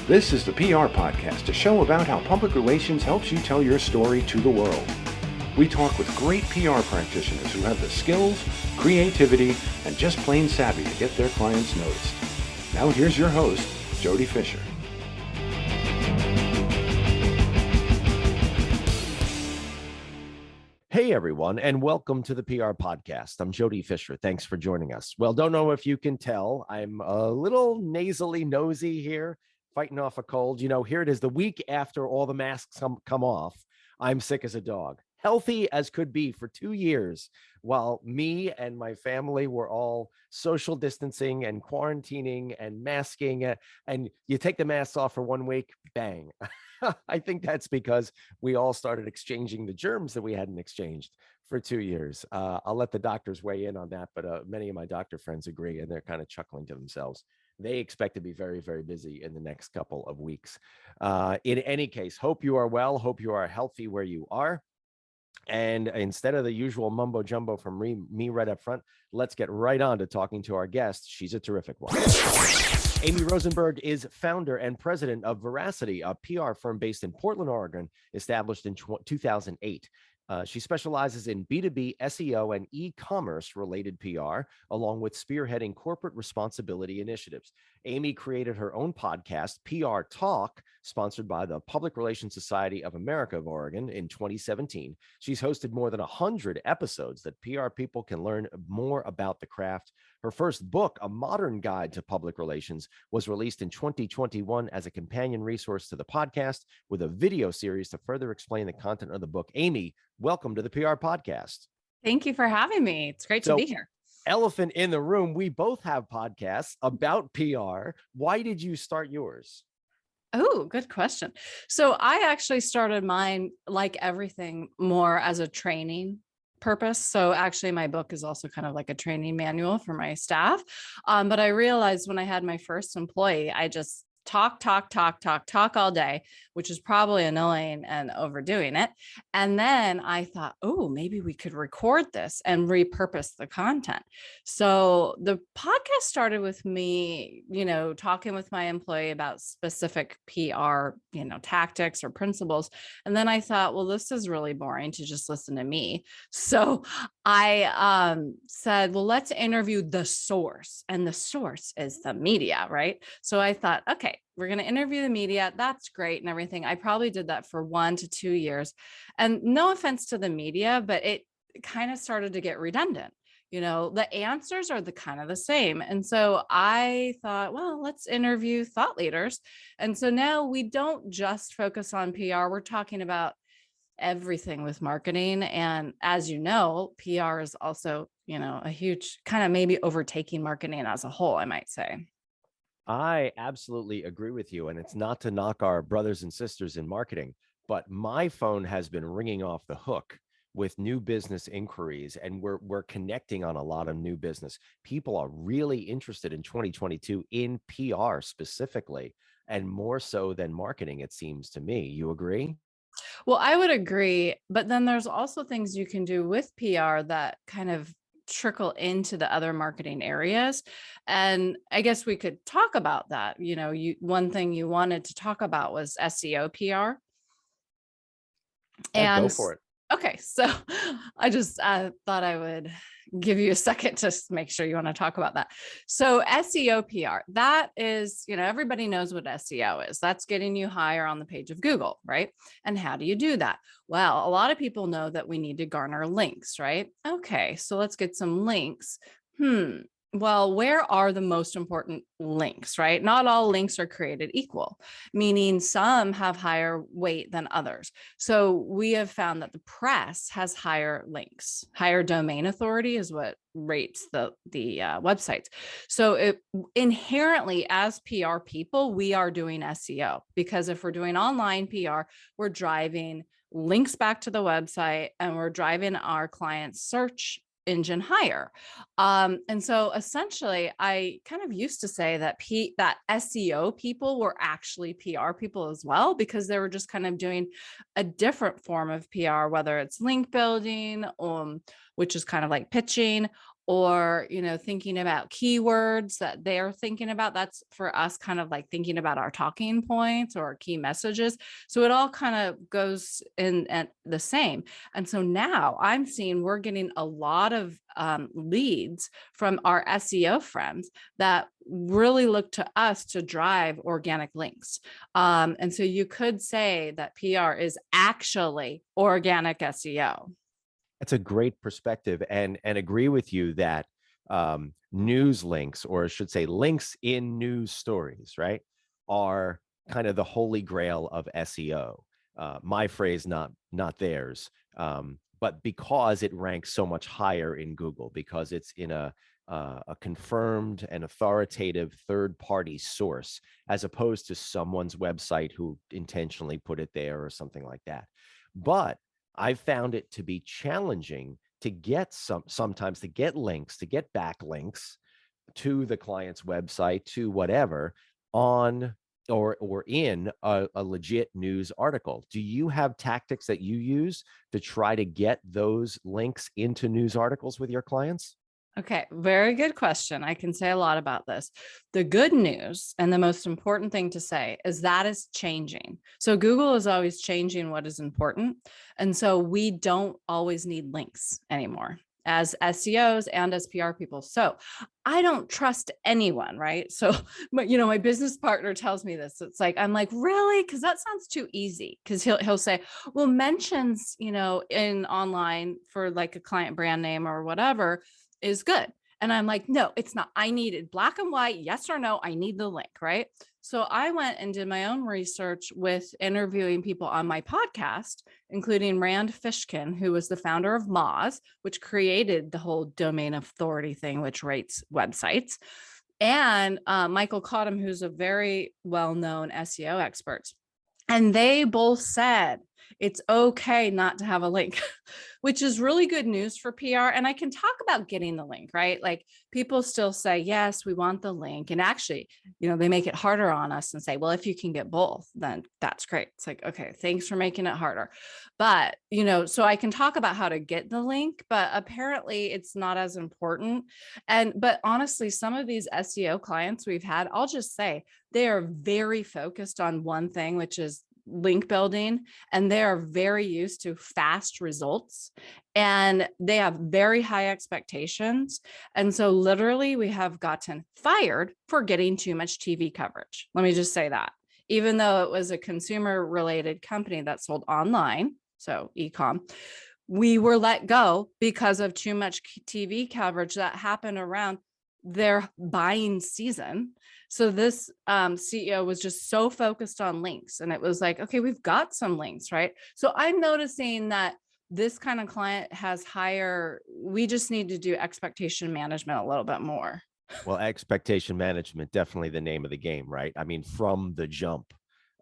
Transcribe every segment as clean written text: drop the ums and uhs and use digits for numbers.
This is the PR Podcast, a show about how public relations helps you tell your story to the world. We talk with great PR practitioners who have the skills, creativity, and just plain savvy to get their clients noticed. Now here's your host, Jody Fisher. Hey everyone, and welcome to the PR Podcast. I'm Jody Fisher. Thanks for joining us. Well, don't know if you can tell, I'm a little nasally nosy here, fighting off a cold. You know, here it is, the week after all the masks come off. I'm sick as a dog, healthy as could be for 2 years, while me and my family were all social distancing and quarantining and masking. And you take the masks off for 1 week, bang. I think that's because we all started exchanging the germs that we hadn't exchanged for 2 years. I'll let the doctors weigh in on that, but many of my doctor friends agree, and they're kind of chuckling to themselves. They expect to be very, very busy in the next couple of weeks. In any case, hope you are well. Hope you are healthy where you are. And instead of the usual mumbo jumbo from me right up front, let's get right on to talking to our guest. She's a terrific one. Amy Rosenberg is founder and president of Veracity, a PR firm based in Portland, Oregon, established in 2008. She specializes in B2B SEO and e-commerce related PR, along with spearheading corporate responsibility initiatives. Amy created her own podcast, PR Talk, sponsored by the Public Relations Society of America of Oregon in 2017. She's hosted more than 100 episodes that PR people can learn more about the craft. Her first book, A Modern Guide to Public Relations, was released in 2021 as a companion resource to the podcast with a video series to further explain the content of the book. Amy, welcome to the PR Podcast. Thank you for having me. It's great to be here. Elephant in the room, we both have podcasts about PR. Why did you start yours? Oh, good question. So I actually started mine, like everything, more as a training purpose. So actually my book is also kind of like a training manual for my staff. But I realized when I had my first employee, I just talk all day, which is probably annoying and overdoing it. And then I thought, oh, maybe we could record this and repurpose the content. So the podcast started with me, talking with my employee about specific PR, tactics or principles. And then I thought, well, this is really boring to just listen to me. So I said, well, let's interview the source. And the source is the media, right? So I thought, okay, we're going to interview the media. That's great and everything. I probably did that for 1 to 2 years. And no offense to the media, but it kind of started to get redundant. The answers are kind of the same. And so I thought, well, let's interview thought leaders. And so now we don't just focus on PR. We're talking about everything with marketing. And as you know, PR is also, a huge kind of maybe overtaking marketing as a whole, I might say. I absolutely agree with you. And it's not to knock our brothers and sisters in marketing, but my phone has been ringing off the hook with new business inquiries, and we're connecting on a lot of new business. People are really interested in 2022 in PR specifically, and more so than marketing, it seems to me. You agree? Well, I would agree, but then there's also things you can do with PR that kind of trickle into the other marketing areas. And I guess we could talk about that. One thing you wanted to talk about was SEO PR. Yeah, go for it. Okay, so I just thought I would give you a second to make sure you want to talk about that. So SEO PR, that is, everybody knows what SEO is. That's getting you higher on the page of Google, right? And how do you do that? Well, a lot of people know that we need to garner links, right? Okay, so let's get some links. Well, where are the most important links, right? Not all links are created equal, meaning some have higher weight than others. So we have found that the press has higher links. Higher domain authority is what rates the websites. So inherently, as PR people, we are doing SEO, because if we're doing online PR, we're driving links back to the website and we're driving our clients' search engine higher. And so essentially, I kind of used to say that that SEO people were actually PR people as well, because they were just kind of doing a different form of PR, whether it's link building, which is kind of like pitching, or, thinking about keywords that they're thinking about. That's for us kind of like thinking about our talking points or key messages. So it all kind of goes in at the same. And so now I'm seeing we're getting a lot of leads from our SEO friends that really look to us to drive organic links. And so you could say that PR is actually organic SEO. That's a great perspective, and agree with you that news links, or I should say links in news stories, right, are kind of the holy grail of SEO. My phrase, not theirs, but because it ranks so much higher in Google, because it's in a confirmed and authoritative third-party source, as opposed to someone's website who intentionally put it there or something like that. But I've found it to be challenging to get sometimes to get links, to get backlinks to the client's website, to whatever, on or in a legit news article. Do you have tactics that you use to try to get those links into news articles with your clients? Okay, very good question. I can say a lot about this. The good news and the most important thing to say is that is changing. So Google is always changing what is important. And so we don't always need links anymore as SEOs and as PR people. So I don't trust anyone, right? So, but my business partner tells me this. It's like, I'm like, really? Because that sounds too easy. Because he'll say, well, mentions, in online for like a client brand name or whatever is good. And I'm like, no, it's not. I need it black and white, yes or no. I need the link, right? So I went and did my own research with interviewing people on my podcast, including Rand Fishkin, who was the founder of Moz, which created the whole domain authority thing, which rates websites, and Michael Cottam, who's a very well-known SEO expert. And they both said it's okay not to have a link, which is really good news for PR. And I can talk about getting the link, right? Like people still say, yes, we want the link. And actually, they make it harder on us and say, well, if you can get both, then that's great. It's like, okay, thanks for making it harder. But, so I can talk about how to get the link, but apparently it's not as important. But honestly, some of these SEO clients we've had, I'll just say they are very focused on one thing, which is link building, and they are very used to fast results, and they have very high expectations. And so literally we have gotten fired for getting too much TV coverage. Let me just say that, even though it was a consumer related company that sold online, so e-com, we were let go because of too much TV coverage that happened around their buying season. So this CEO was just so focused on links, and it was like, okay, we've got some links, right? So I'm noticing that this kind of client has higher, we just need to do expectation management a little bit more. Well, expectation management, definitely the name of the game, right? I mean, from the jump,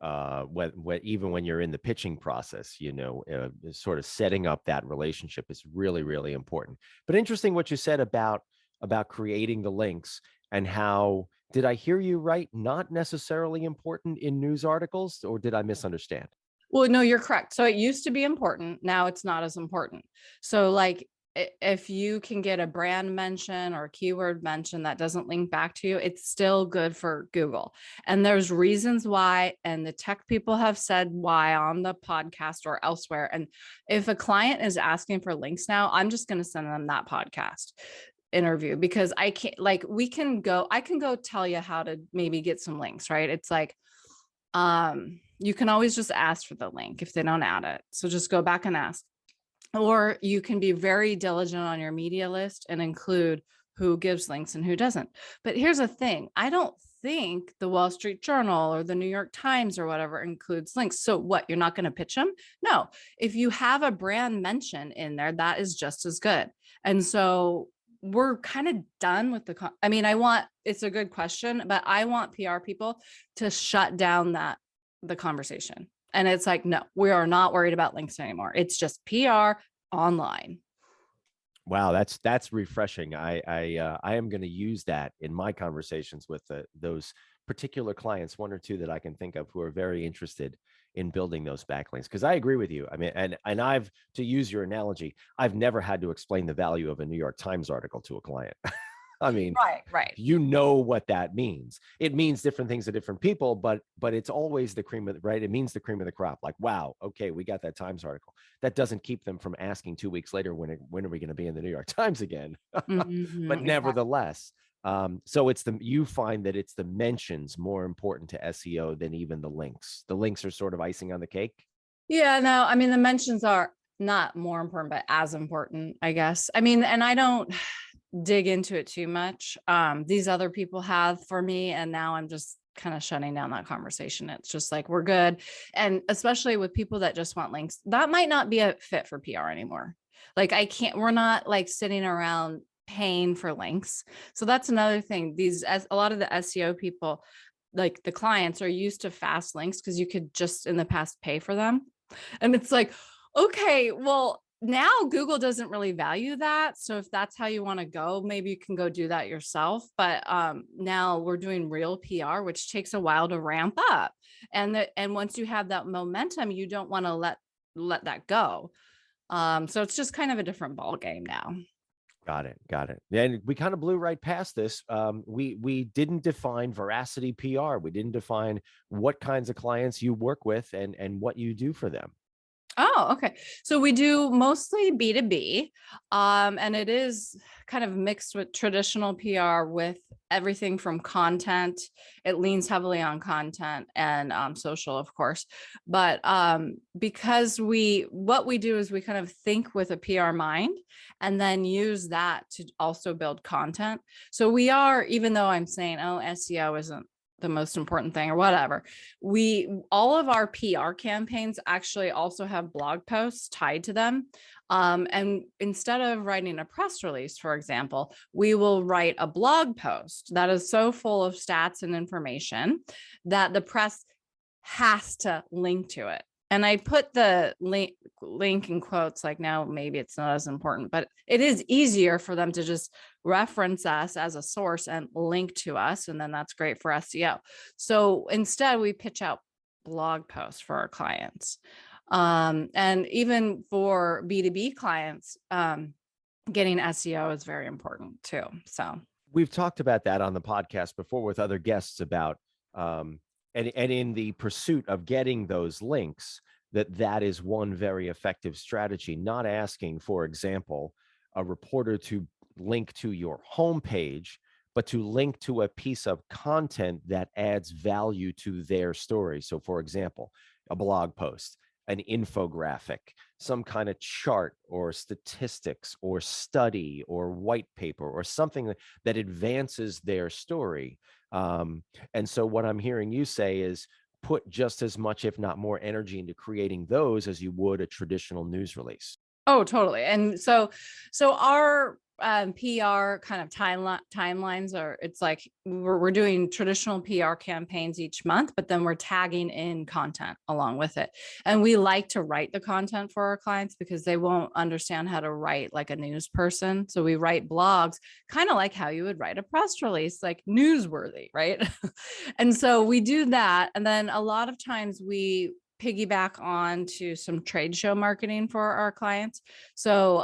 even when you're in the pitching process, sort of setting up that relationship is really, really important. But interesting what you said about creating the links, and how, did I hear you right, not necessarily important in news articles, or did I misunderstand? Well, no, you're correct. So it used to be important. Now it's not as important. So like if you can get a brand mention or a keyword mention that doesn't link back to you, it's still good for Google. And there's reasons why, and the tech people have said why on the podcast or elsewhere. And if a client is asking for links now, I'm just going to send them that podcast interview, because I can't, like, I can go tell you how to maybe get some links, right? It's like, you can always just ask for the link if they don't add it. So just go back and ask. Or you can be very diligent on your media list and include who gives links and who doesn't. But here's the thing. I don't think the Wall Street Journal or the New York Times or whatever includes links. So what, you're not going to pitch them? No. If you have a brand mention in there, that is just as good. And so we're kind of done with it's a good question, but I want PR people to shut down the conversation. And it's like, no, we are not worried about links anymore. It's just PR online. Wow, that's refreshing. I am going to use that in my conversations with those particular clients, one or two that I can think of, who are very interested in building those backlinks. Because I agree with you. I mean, and I've, to use your analogy, I've never had to explain the value of a New York Times article to a client. I mean, Right. you know what that means. It means different things to different people, but it's always the cream of the, right? It means the cream of the crop. Like, wow, okay, we got that Times article. That doesn't keep them from asking 2 weeks later, when are we going to be in the New York Times again? But Exactly. nevertheless, so you find that it's the mentions more important to SEO than even the links. The links are sort of icing on the cake. Yeah, no, I mean, the mentions are not more important, but as important, I guess. I mean, and I don't dig into it too much. These other people have for me, and now I'm just kind of shutting down that conversation. It's just like, we're good. And especially with people that just want links, that might not be a fit for PR anymore. Like, we're not like sitting around paying for links. So that's another thing. As a lot of the SEO people, like the clients, are used to fast links because you could just in the past pay for them. And it's like, okay, well, now Google doesn't really value that. So if that's how you want to go, maybe you can go do that yourself. But now we're doing real PR, which takes a while to ramp up. And once you have that momentum, you don't want to let that go. So it's just kind of a different ball game now. Got it. And we kind of blew right past this. We didn't define Veracity PR. We didn't define what kinds of clients you work with and what you do for them. Oh, okay. So we do mostly B2B, and it is kind of mixed with traditional PR with everything from content. It leans heavily on content and social, of course. But because what we do is we kind of think with a PR mind and then use that to also build content. So we are, even though I'm saying, oh, SEO isn't the most important thing or whatever, all of our PR campaigns actually also have blog posts tied to them. And instead of writing a press release, for example, we will write a blog post that is so full of stats and information that the press has to link to it. And I put the link in quotes, like, now maybe it's not as important, but it is easier for them to just reference us as a source and link to us. And then that's great for SEO. So instead, we pitch out blog posts for our clients. And even for B2B clients, getting SEO is very important too. So we've talked about that on the podcast before with other guests about, and in the pursuit of getting those links, that is one very effective strategy. Not asking, for example, a reporter to link to your homepage, but to link to a piece of content that adds value to their story. So, for example, a blog post, an infographic, some kind of chart or statistics or study or white paper or something that advances their story. And so what I'm hearing you say is put just as much, if not more, energy into creating those as you would a traditional news release. Oh, totally. And so our PR kind of timelines are, it's like we're doing traditional PR campaigns each month, but then we're tagging in content along with it. And we like to write the content for our clients because they won't understand how to write like a news person. So we write blogs kind of like how you would write a press release, like newsworthy, right? And so we do that. And then a lot of times we piggyback on to some trade show marketing for our clients. So,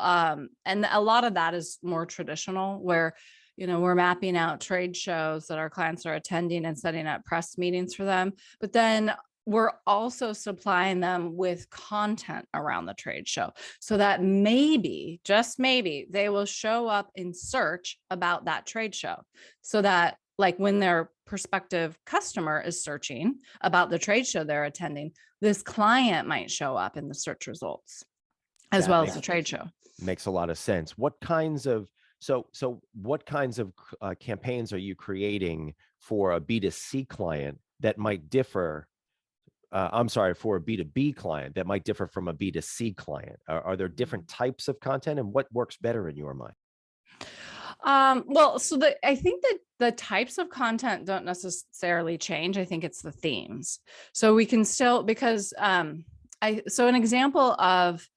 and a lot of that is more traditional where, we're mapping out trade shows that our clients are attending and setting up press meetings for them. But then we're also supplying them with content around the trade show so that maybe, just maybe, they will show up in search about that trade show so that, like, when their prospective customer is searching about the trade show they're attending, this client might show up in the search results as well as the trade show. Makes a lot of sense. What kinds of campaigns are you creating for a B2C client that might differ? For a B2B client that might differ from a B2C client? Are there different types of content, and what works better in your mind? Well, I think that the types of content don't necessarily change. I think it's the themes. So we can still, because an example of,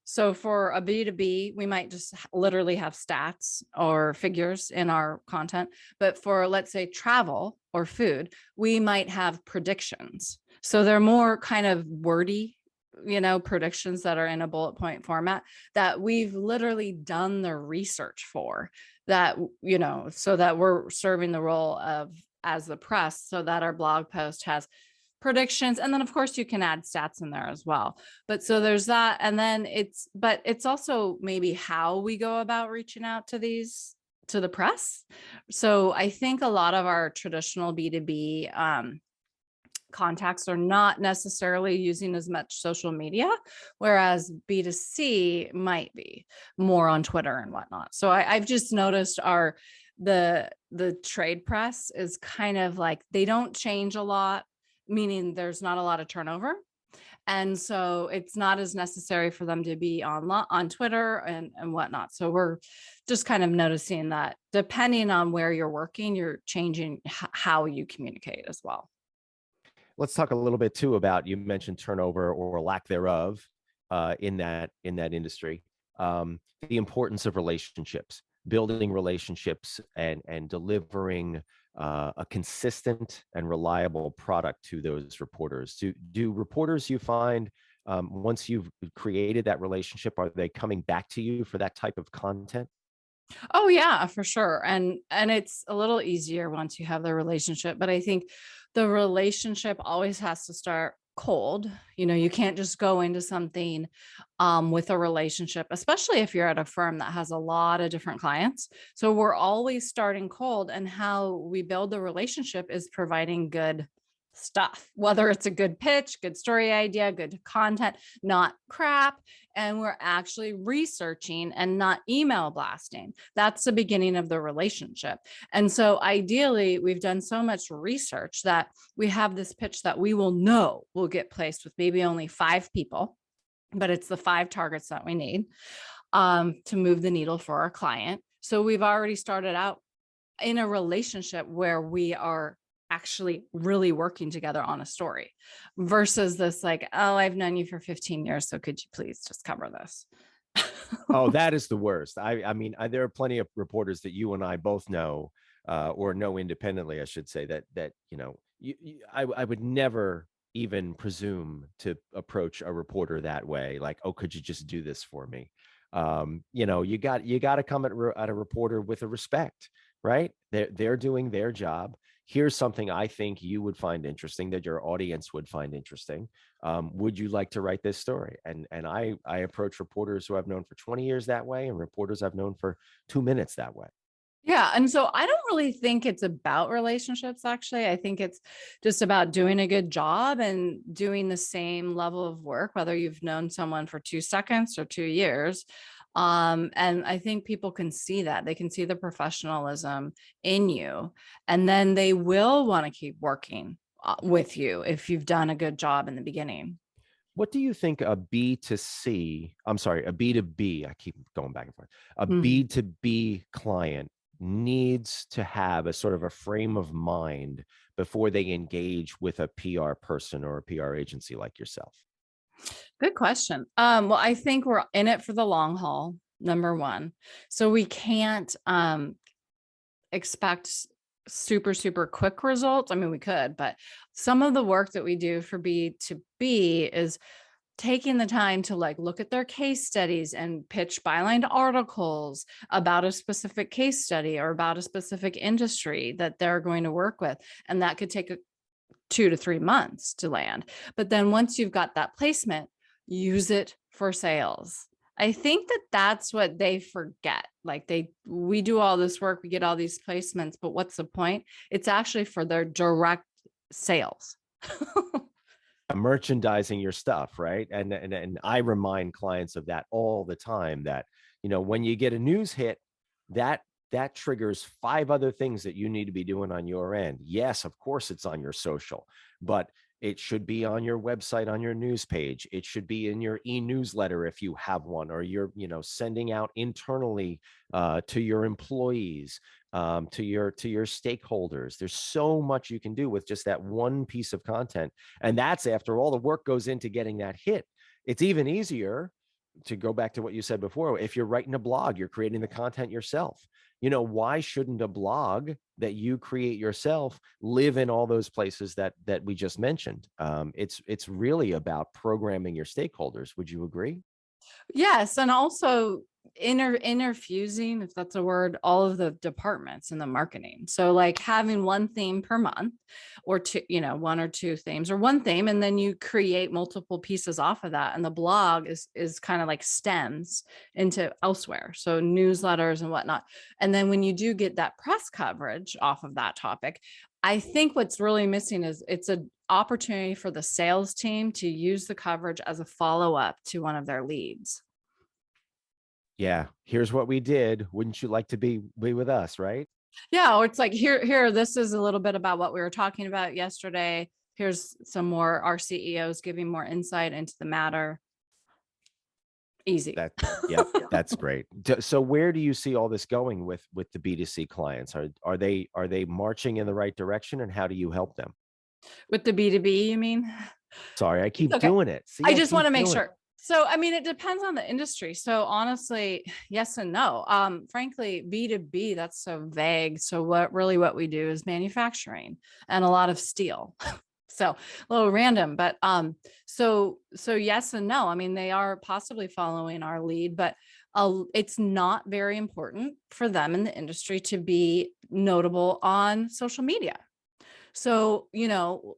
so for a B2B, we might just literally have stats or figures in our content. But for, let's say, travel or food, we might have predictions. So they're more kind of wordy, predictions that are in a bullet point format that we've literally done the research for, that, so that we're serving the role of as the press, so that our blog post has predictions. And then of course you can add stats in there as well. But so there's that. And then it's also maybe how we go about reaching out to the press. So I think a lot of our traditional B2B contacts are not necessarily using as much social media, whereas B2C might be more on Twitter and whatnot. So I've just noticed the trade press is kind of like, they don't change a lot, meaning there's not a lot of turnover. And so it's not as necessary for them to be on Twitter and whatnot. So we're just kind of noticing that depending on where you're working, you're changing how you communicate as well. Let's talk a little bit too about, you mentioned turnover or lack thereof in that industry. The importance of relationships, building relationships, and delivering a consistent and reliable product to those reporters. Do reporters, you find, once you've created that relationship, are they coming back to you for that type of content? Oh yeah, for sure. And it's a little easier once you have the relationship, but I think the relationship always has to start cold. You can't just go into something with a relationship, especially if you're at a firm that has a lot of different clients. So we're always starting cold, and how we build the relationship is providing good stuff, whether it's a good pitch, good story idea, good content, not crap. And we're actually researching and not email blasting. That's the beginning of the relationship. And so ideally, we've done so much research that we have this pitch that we will know will get placed with maybe only 5 people, but it's the 5 targets that we need to move the needle for our client. So we've already started out in a relationship where we are actually really working together on a story, versus this like, oh, I've known you for 15 years, so could you please just cover this? Oh, that is the worst. I mean, there are plenty of reporters that you and I both know, or know independently, I should say, that I would never even presume to approach a reporter that way. Like, oh, could you just do this for me? You got to come at a reporter with a respect, right? They're doing their job. Here's something I think you would find interesting, that your audience would find interesting. Would you like to write this story? And I approach reporters who I've known for 20 years that way, and reporters I've known for 2 minutes that way. Yeah. And so I don't really think it's about relationships, actually. I think it's just about doing a good job and doing the same level of work, whether you've known someone for 2 seconds or 2 years. And I think people can see that. They can see the professionalism in you, and then they will want to keep working with you if you've done a good job in the beginning. What do you think a B2C, I'm sorry, a B2B, I keep going back and forth, a B2B client needs to have a sort of a frame of mind before they engage with a PR person or a PR agency like yourself? Good question. Well, I think we're in it for the long haul, number one. So we can't expect super, super quick results. I mean, we could, but some of the work that we do for B2B is taking the time to like look at their case studies and pitch byline articles about a specific case study or about a specific industry that they're going to work with. And that could take 2 to 3 months to land. But then once you've got that placement, use it for sales. I think that that's what they forget. Like we do all this work, we get all these placements, but what's the point? It's actually for their direct sales. Merchandising your stuff, right? And I remind clients of that all the time, that when you get a news hit, that triggers 5 other things that you need to be doing on your end. Yes, of course it's on your social, but it should be on your website, on your news page. It should be in your e-newsletter if you have one, or you're sending out internally to your employees, to your stakeholders. There's so much you can do with just that one piece of content, and that's after all the work goes into getting that hit. It's even easier to go back to what you said before. If you're writing a blog, you're creating the content yourself. why shouldn't a blog that you create yourself live in all those places that we just mentioned? It's really about programming your stakeholders. Would you agree? Yes, and also interfusing, if that's a word, all of the departments in the marketing. So like having one theme per month or two, one or two themes or one theme, and then you create multiple pieces off of that. And the blog is kind of like stems into elsewhere. So newsletters and whatnot. And then when you do get that press coverage off of that topic, I think what's really missing is it's an opportunity for the sales team to use the coverage as a follow-up to one of their leads. Yeah. Here's what we did. Wouldn't you like to be with us, right? Yeah. Or it's like, here, this is a little bit about what we were talking about yesterday. Here's some more, our CEOs giving more insight into the matter. Easy. That's great. So where do you see all this going with the B2C clients? Are they marching in the right direction, and how do you help them? With the B2B, you mean? Sorry, I keep doing it. See, I just want to make sure. So, I mean, it depends on the industry. So honestly, yes and no. Frankly, B2B, that's so vague. So what we do is manufacturing and a lot of steel. So a little random, but so yes and no. I mean, they are possibly following our lead, but it's not very important for them in the industry to be notable on social media. So,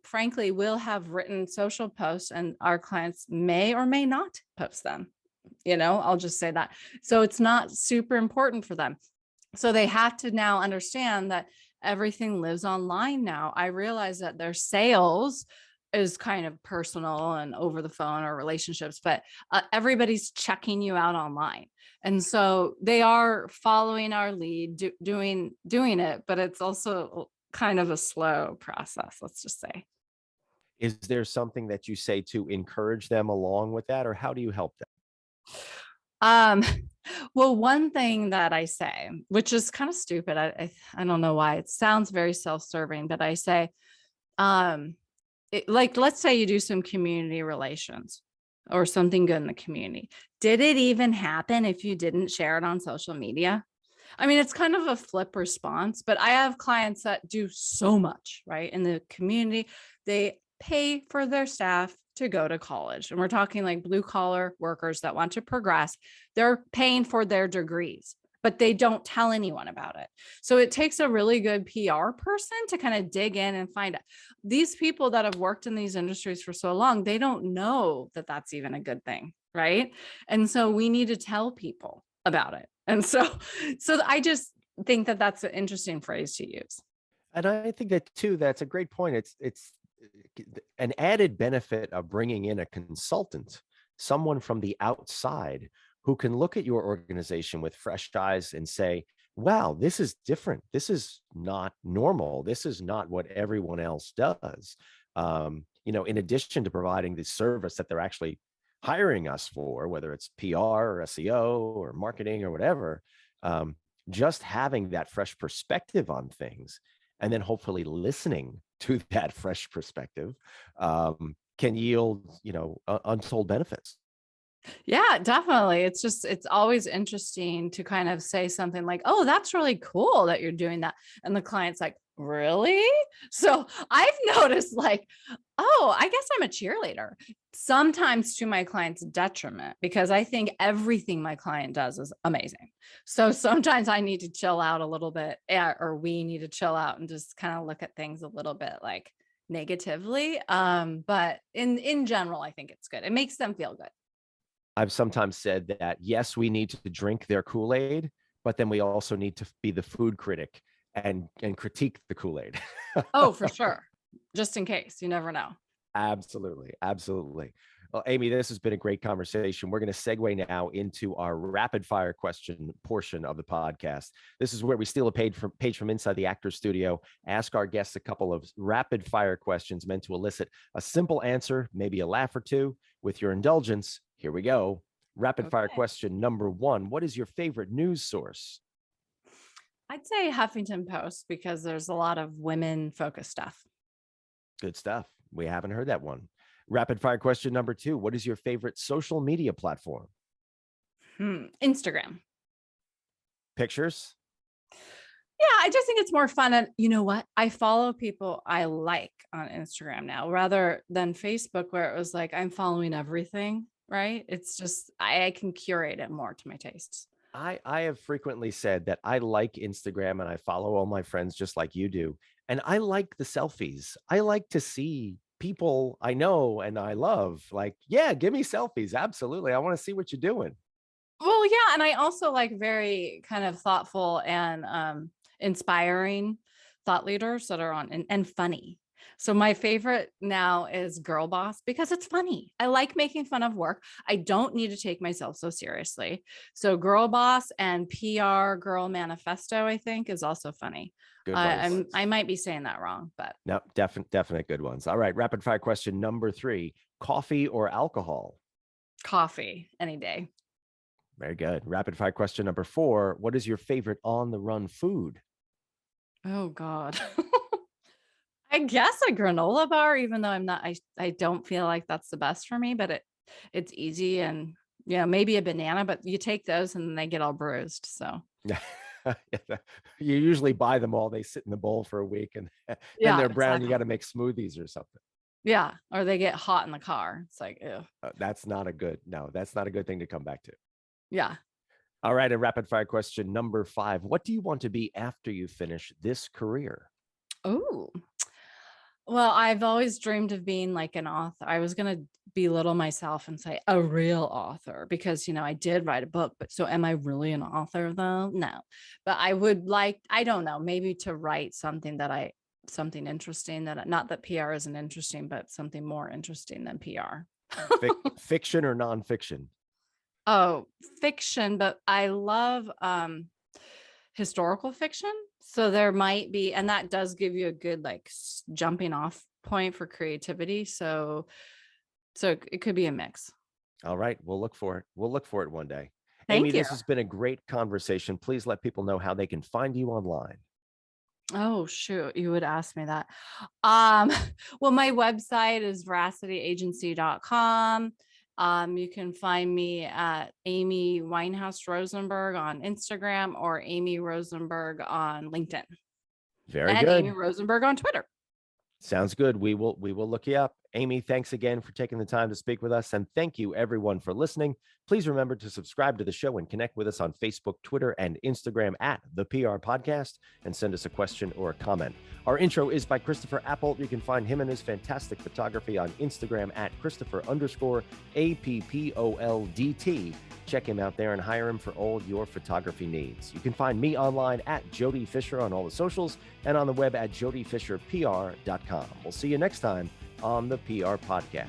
frankly, we'll have written social posts and our clients may or may not post them. I'll just say that. So it's not super important for them. So they have to now understand that everything lives online now. I realize that their sales is kind of personal and over the phone or relationships, but everybody's checking you out online. And so they are following our lead, doing it, but it's also kind of a slow process, let's just say. Is there something that you say to encourage them along with that, or how do you help them? Well, one thing that I say, which is kind of stupid, I don't know why, it sounds very self-serving, but I say, like, let's say you do some community relations or something good in the community. Did it even happen if you didn't share it on social media? I mean, it's kind of a flip response, but I have clients that do so much, right? In the community, they pay for their staff to go to college. And we're talking like blue collar workers that want to progress. They're paying for their degrees, but they don't tell anyone about it. So it takes a really good PR person to kind of dig in and find out. These people that have worked in these industries for so long, they don't know that that's even a good thing, right? And so we need to tell people about it. And so I just think that that's an interesting phrase to use. And I think that too, that's a great point. It's an added benefit of bringing in a consultant, someone from the outside who can look at your organization with fresh eyes and say, wow, this is different. This is not normal. This is not what everyone else does. In addition to providing the service that they're actually hiring us for, whether it's PR or SEO or marketing or whatever, just having that fresh perspective on things, and then hopefully listening to that fresh perspective can yield, untold benefits. Yeah, definitely. It's always interesting to kind of say something like, oh, that's really cool that you're doing that. And the client's like, really? So I've noticed like, oh, I guess I'm a cheerleader, sometimes to my client's detriment, because I think everything my client does is amazing. So sometimes I need to chill out a little bit, or we need to chill out and just kind of look at things a little bit like negatively. But in general, I think it's good. It makes them feel good. I've sometimes said that, yes, we need to drink their Kool-Aid, but then we also need to be the food critic and critique the Kool-Aid. Oh, for sure. Just in case, you never know. Absolutely. Well, Amy, this has been a great conversation. We're going to segue now into our rapid fire question portion of the podcast. This is where we steal a page from inside the Actors Studio, ask our guests a couple of rapid fire questions meant to elicit a simple answer, maybe a laugh or two. With your indulgence, here we go. Rapid fire question number 1. What is your favorite news source? I'd say Huffington Post, because there's a lot of women focused stuff. Good stuff. We haven't heard that one. Rapid fire question number 2. What is your favorite social media platform? Instagram. Pictures? Yeah, I just think it's more fun. And you know what? I follow people I like on Instagram now rather than Facebook, where it was like I'm following everything, right? It's just I can curate it more to my tastes. I have frequently said that I like Instagram and I follow all my friends just like you do. And I like the selfies. I like to see people I know and I love. Like, yeah, give me selfies. Absolutely. I want to see what you're doing. Well, yeah, and I also like very kind of thoughtful and inspiring thought leaders that are on and funny. So my favorite now is Girl Boss because it's funny. I like making fun of work. I don't need to take myself so seriously. So Girl Boss and PR Girl Manifesto, I think, is also funny. Good ones. I might be saying that wrong, but No, definite good ones. All right. Rapid fire question number 3, coffee or alcohol? coffee any day. Very good. Rapid fire question number 4, what is your favorite on the run food? Oh God. I guess a granola bar, even though I don't feel like that's the best for me, but it's easy and maybe a banana, but you take those and they get all bruised. So You usually buy them all. They sit in the bowl for a week and then yeah, they're brown. You exactly. got to make smoothies or something. Yeah. Or they get hot in the car. It's like, ew. That's not a good thing to come back to. Yeah. All right. And rapid fire question number 5. What do you want to be after you finish this career? Oh, well, I've always dreamed of being like an author. I was going to belittle myself and say a real author because, I did write a book, but so am I really an author though? No, but I would like, I don't know, maybe to write something something interesting not that PR isn't interesting, but something more interesting than PR. Fiction or nonfiction? Oh, fiction, but I love historical fiction. So there might be, and that does give you a good like jumping off point for creativity. So it could be a mix. All right. We'll look for it. We'll look for it one day. Thank Amy, you. this has been a great conversation. Please let people know how they can find you online. Oh, shoot. You would ask me that. Well, my website is veracityagency.com. You can find me at Amy Winehouse Rosenberg on Instagram or Amy Rosenberg on LinkedIn. Very and good. Amy Rosenberg on Twitter. Sounds good. We will look you up. Amy, thanks again for taking the time to speak with us. And thank you everyone for listening. Please remember to subscribe to the show and connect with us on Facebook, Twitter, and Instagram at The PR Podcast and send us a question or a comment. Our intro is by Christopher Appold. You can find him and his fantastic photography on Instagram at Christopher_APPOLDT. Check him out there and hire him for all your photography needs. You can find me online at Jody Fisher on all the socials and on the web at jodyfisherpr.com. We'll see you next time on the PR Podcast.